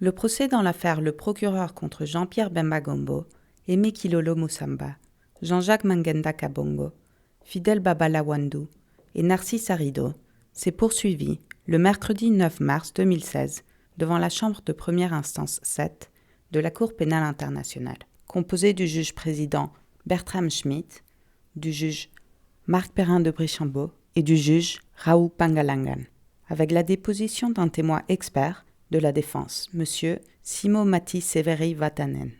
Le procès dans l'affaire Le Procureur contre Jean-Pierre Bemba Gombo, Aimé Kilolo Moussamba, Jean-Jacques Mangenda Kabongo, Fidel Babalawandu et Narcisse Harido s'est poursuivi le mercredi 9 mars 2016 devant la Chambre de première instance 7 de la Cour pénale internationale, composée du juge-président Bertram Schmitt, du juge Marc Perrin de Brichambault et du juge Raoult Pangalangan, avec la déposition d'un témoin expert de la défense, M. Simo Mati Severi Vatanen.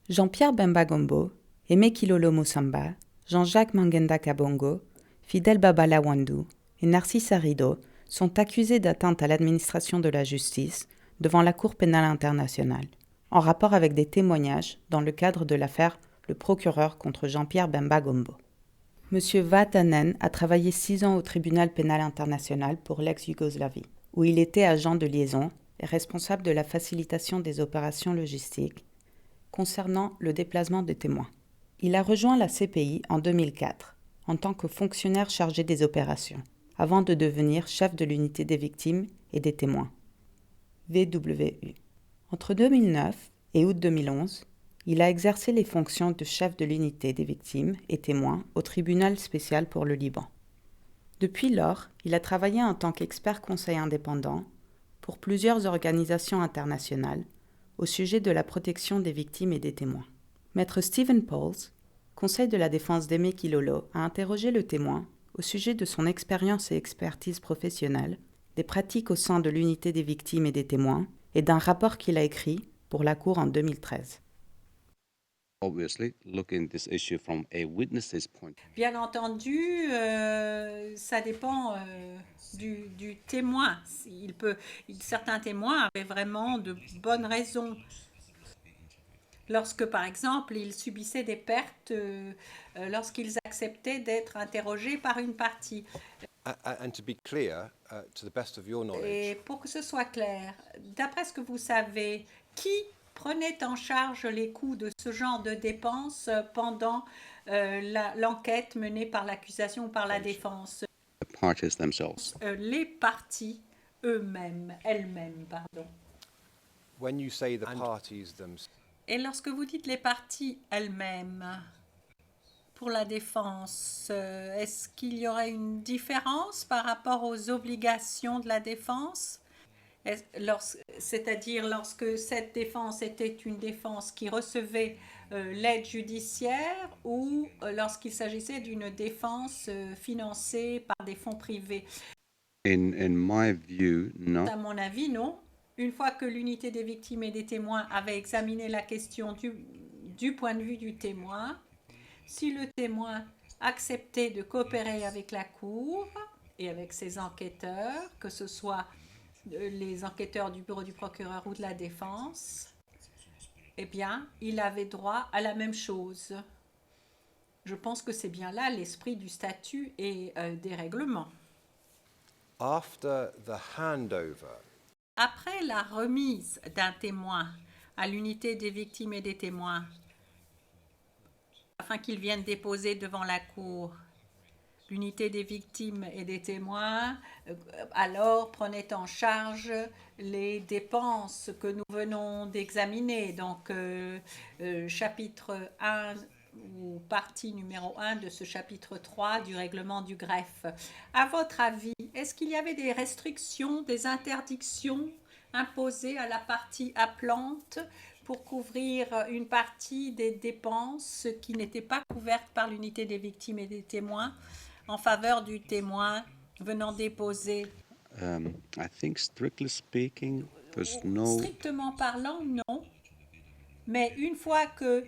Jean-Pierre Bemba Gombo, Aimé Kilolo Moussamba, Jean-Jacques Mangenda Kabongo, Fidel Babalawandu et Narcisse Harido sont accusés d'atteinte à l'administration de la justice devant la Cour pénale internationale, en rapport avec des témoignages dans le cadre de l'affaire Le Procureur contre Jean-Pierre Bemba Gombo. M. Vatanen a travaillé 6 ans au tribunal pénal international pour l'ex-Yougoslavie, où il était agent de liaison et responsable de la facilitation des opérations logistiques concernant le déplacement des témoins. Il a rejoint la CPI en 2004 en tant que fonctionnaire chargé des opérations, avant de devenir chef de l'unité des victimes et des témoins, VWU. Entre 2009 et août 2011, il a exercé les fonctions de chef de l'unité des victimes et témoins au tribunal spécial pour le Liban. Depuis lors, il a travaillé en tant qu'expert conseil indépendant pour plusieurs organisations internationales au sujet de la protection des victimes et des témoins. Maître Stephen Pauls, conseil de la défense d'Aimé Kilolo, a interrogé le témoin au sujet de son expérience et expertise professionnelle, des pratiques au sein de l'unité des victimes et des témoins et d'un rapport qu'il a écrit pour la Cour en 2013. Bien entendu, ça dépend du témoin. Certains témoins avaient vraiment de bonnes raisons. Lorsque, par exemple, ils subissaient des pertes lorsqu'ils acceptaient d'être interrogés par une partie. And to be clear, to the best of your knowledge. Et pour que ce soit clair, d'après ce que vous savez, qui prenait en charge les coûts de ce genre de dépenses pendant l'enquête menée par l'accusation ou par la défense? The parties themselves. Les parties elles-mêmes, pardon. When you say the parties themselves. Et lorsque vous dites les parties elles-mêmes, pour la défense, est-ce qu'il y aurait une différence par rapport aux obligations de la défense? C'est-à-dire lorsque cette défense était une défense qui recevait l'aide judiciaire ou lorsqu'il s'agissait d'une défense financée par des fonds privés? In my view, no. À mon avis, non. Une fois que l'unité des victimes et des témoins avait examiné la question du point de vue du témoin, si le témoin acceptait de coopérer avec la Cour et avec ses enquêteurs, que ce soit les enquêteurs du bureau du procureur ou de la défense, eh bien, il avait droit à la même chose. Je pense que c'est bien là l'esprit du statut et des règlements. After the handover. Après la remise d'un témoin à l'unité des victimes et des témoins, afin qu'ils viennent déposer devant la Cour, l'unité des victimes et des témoins alors prenait en charge les dépenses que nous venons d'examiner. Donc, chapitre 1 ou partie numéro 1 de ce chapitre 3 du règlement du greffe. À votre avis, est-ce qu'il y avait des restrictions, des interdictions imposées à la partie appelante pour couvrir une partie des dépenses qui n'étaient pas couvertes par l'unité des victimes et des témoins en faveur du témoin venant déposer? I think strictly speaking, there's no. Strictement parlant, non. Mais une fois que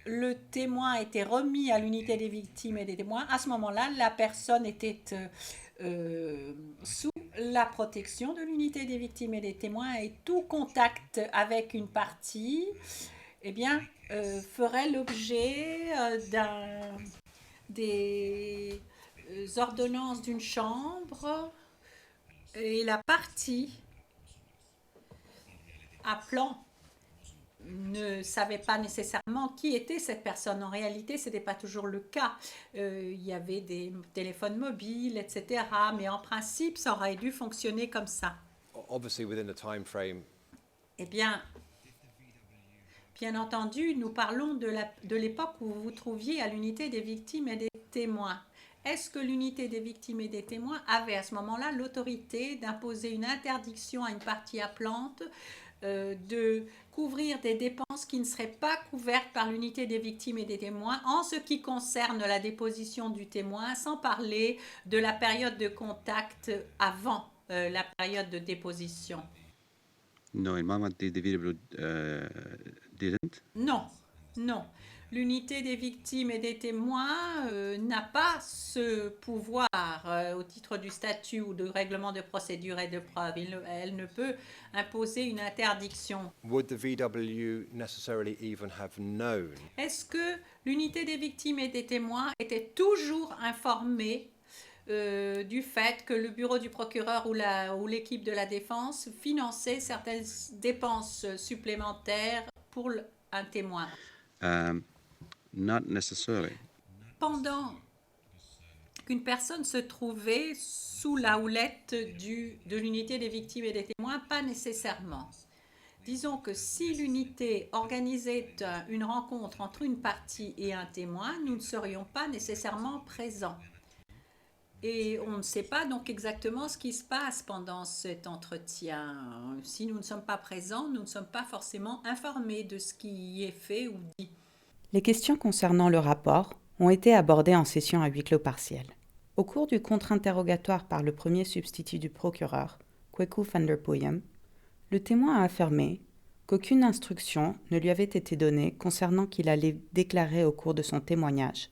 le témoin était remis à l'unité des victimes et des témoins, à ce moment-là, la personne était sous la protection de l'unité des victimes et des témoins et tout contact avec une partie, eh bien, ferait l'objet des ordonnances d'une chambre et la partie appelant ne savait pas nécessairement qui était cette personne. En réalité, ce n'était pas toujours le cas. Il y avait des téléphones mobiles, etc. Mais en principe, ça aurait dû fonctionner comme ça. Obviously within the time frame Eh bien entendu, nous parlons de l'époque où vous vous trouviez à l'unité des victimes et des témoins. Est-ce que l'unité des victimes et des témoins avait à ce moment-là l'autorité d'imposer une interdiction à une partie appelante de couvrir des dépenses qui ne seraient pas couvertes par l'unité des victimes et des témoins en ce qui concerne la déposition du témoin, sans parler de la période de contact avant la période de déposition? No, in my mind, the VW didn't. Non, non. L'unité des victimes et des témoins n'a pas ce pouvoir au titre du statut ou du règlement de procédure et de preuve. Elle ne peut imposer une interdiction. Would the VW necessarily even have known? Est-ce que l'unité des victimes et des témoins était toujours informée du fait que le bureau du procureur ou l'équipe de la défense finançait certaines dépenses supplémentaires pour un témoin? Not necessarily. Pendant qu'une personne se trouvait sous la houlette de l'unité des victimes et des témoins, pas nécessairement. Disons que si l'unité organisait une rencontre entre une partie et un témoin, nous ne serions pas nécessairement présents. Et on ne sait pas donc exactement ce qui se passe pendant cet entretien. Si nous ne sommes pas présents, nous ne sommes pas forcément informés de ce qui y est fait ou dit. Les questions concernant le rapport ont été abordées en session à huis clos partiel. Au cours du contre-interrogatoire par le premier substitut du procureur, Kweku van der Poyem, le témoin a affirmé qu'aucune instruction ne lui avait été donnée concernant qu'il allait déclarer au cours de son témoignage,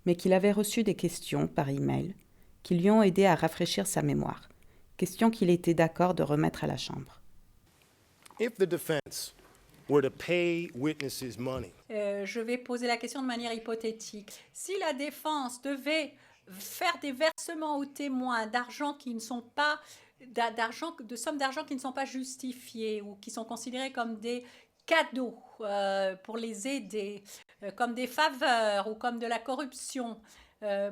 mais qu'il avait reçu des questions par email qui lui ont aidé à rafraîchir sa mémoire, questions qu'il était d'accord de remettre à la Chambre. If the defense were to pay witnesses money, Je vais poser la question de manière hypothétique. Si la défense devait faire des versements aux témoins d'argent qui ne sont pas de sommes d'argent qui ne sont pas justifiées ou qui sont considérées comme des cadeaux pour les aider, comme des faveurs ou comme de la corruption, est-ce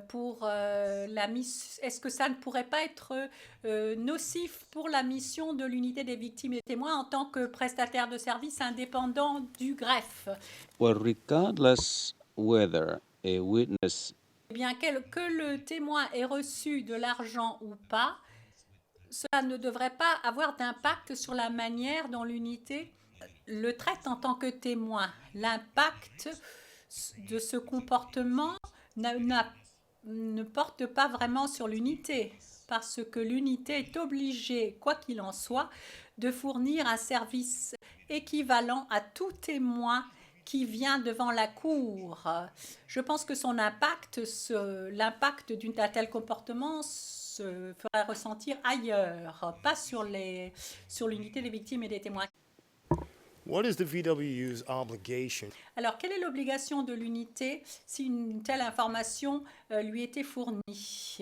que ça ne pourrait pas être nocif pour la mission de l'unité des victimes et témoins en tant que prestataire de services indépendant du greffe? Well, regardless whether a witness Eh bien, que le témoin ait reçu de l'argent ou pas, cela ne devrait pas avoir d'impact sur la manière dont l'unité le traite en tant que témoin. L'impact de ce comportement ne porte pas vraiment sur l'unité, parce que l'unité est obligée, quoi qu'il en soit, de fournir un service équivalent à tout témoin qui vient devant la cour. Je pense que son impact, l'impact d'un tel comportement se ferait ressentir ailleurs, pas sur l'unité des victimes et des témoins. what is the VW's obligation Alors, quelle est l'obligation de l'unité si une telle information lui était fournie?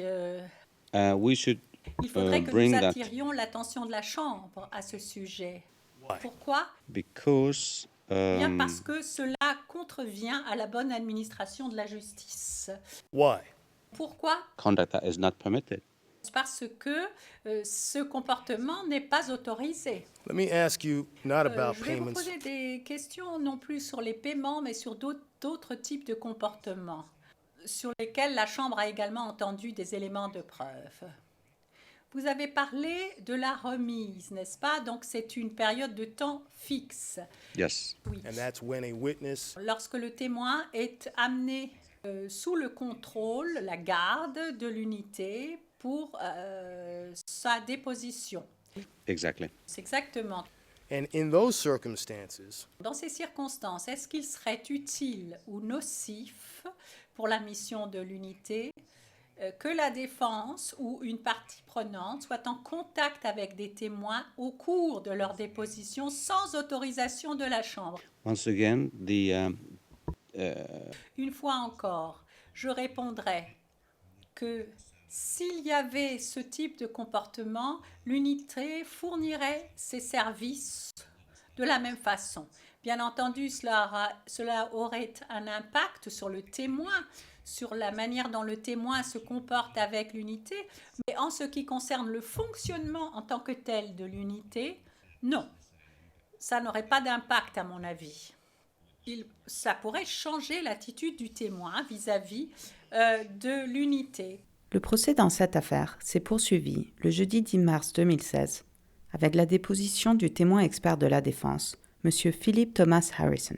we should Il faudrait que bring nous that attirions l'attention de la Chambre à ce sujet. Why? Pourquoi? because Bien parce que cela contrevient à la bonne administration de la justice. Why? Pourquoi? conduct that is not permitted. Parce que ce comportement n'est pas autorisé. Let me ask you not about Je vais vous payments. poser des questions non plus sur les paiements, mais sur d'autres types de comportements, sur lesquels la Chambre a également entendu des éléments de preuve. Vous avez parlé de la remise, n'est-ce pas? Donc c'est une période de temps fixe. Yes. Oui. And that's when a witness Lorsque le témoin est amené sous le contrôle, la garde de l'unité pour sa déposition. Exactly. C'est exactement. and in those circumstances, Dans ces circonstances, est-ce qu'il serait utile ou nocif pour la mission de l'unité que la défense ou une partie prenante soit en contact avec des témoins au cours de leur déposition sans autorisation de la Chambre? Once again, Une fois encore, je répondrai que s'il y avait ce type de comportement, l'unité fournirait ses services de la même façon. Bien entendu, cela aurait un impact sur le témoin, sur la manière dont le témoin se comporte avec l'unité, mais en ce qui concerne le fonctionnement en tant que tel de l'unité, non. ça n'aurait pas d'impact à mon avis. Ça pourrait changer l'attitude du témoin vis-à-vis de l'unité. Le procès dans cette affaire s'est poursuivi le jeudi 10 mars 2016 avec la déposition du témoin expert de la défense, M. Philip Thomas Harrison.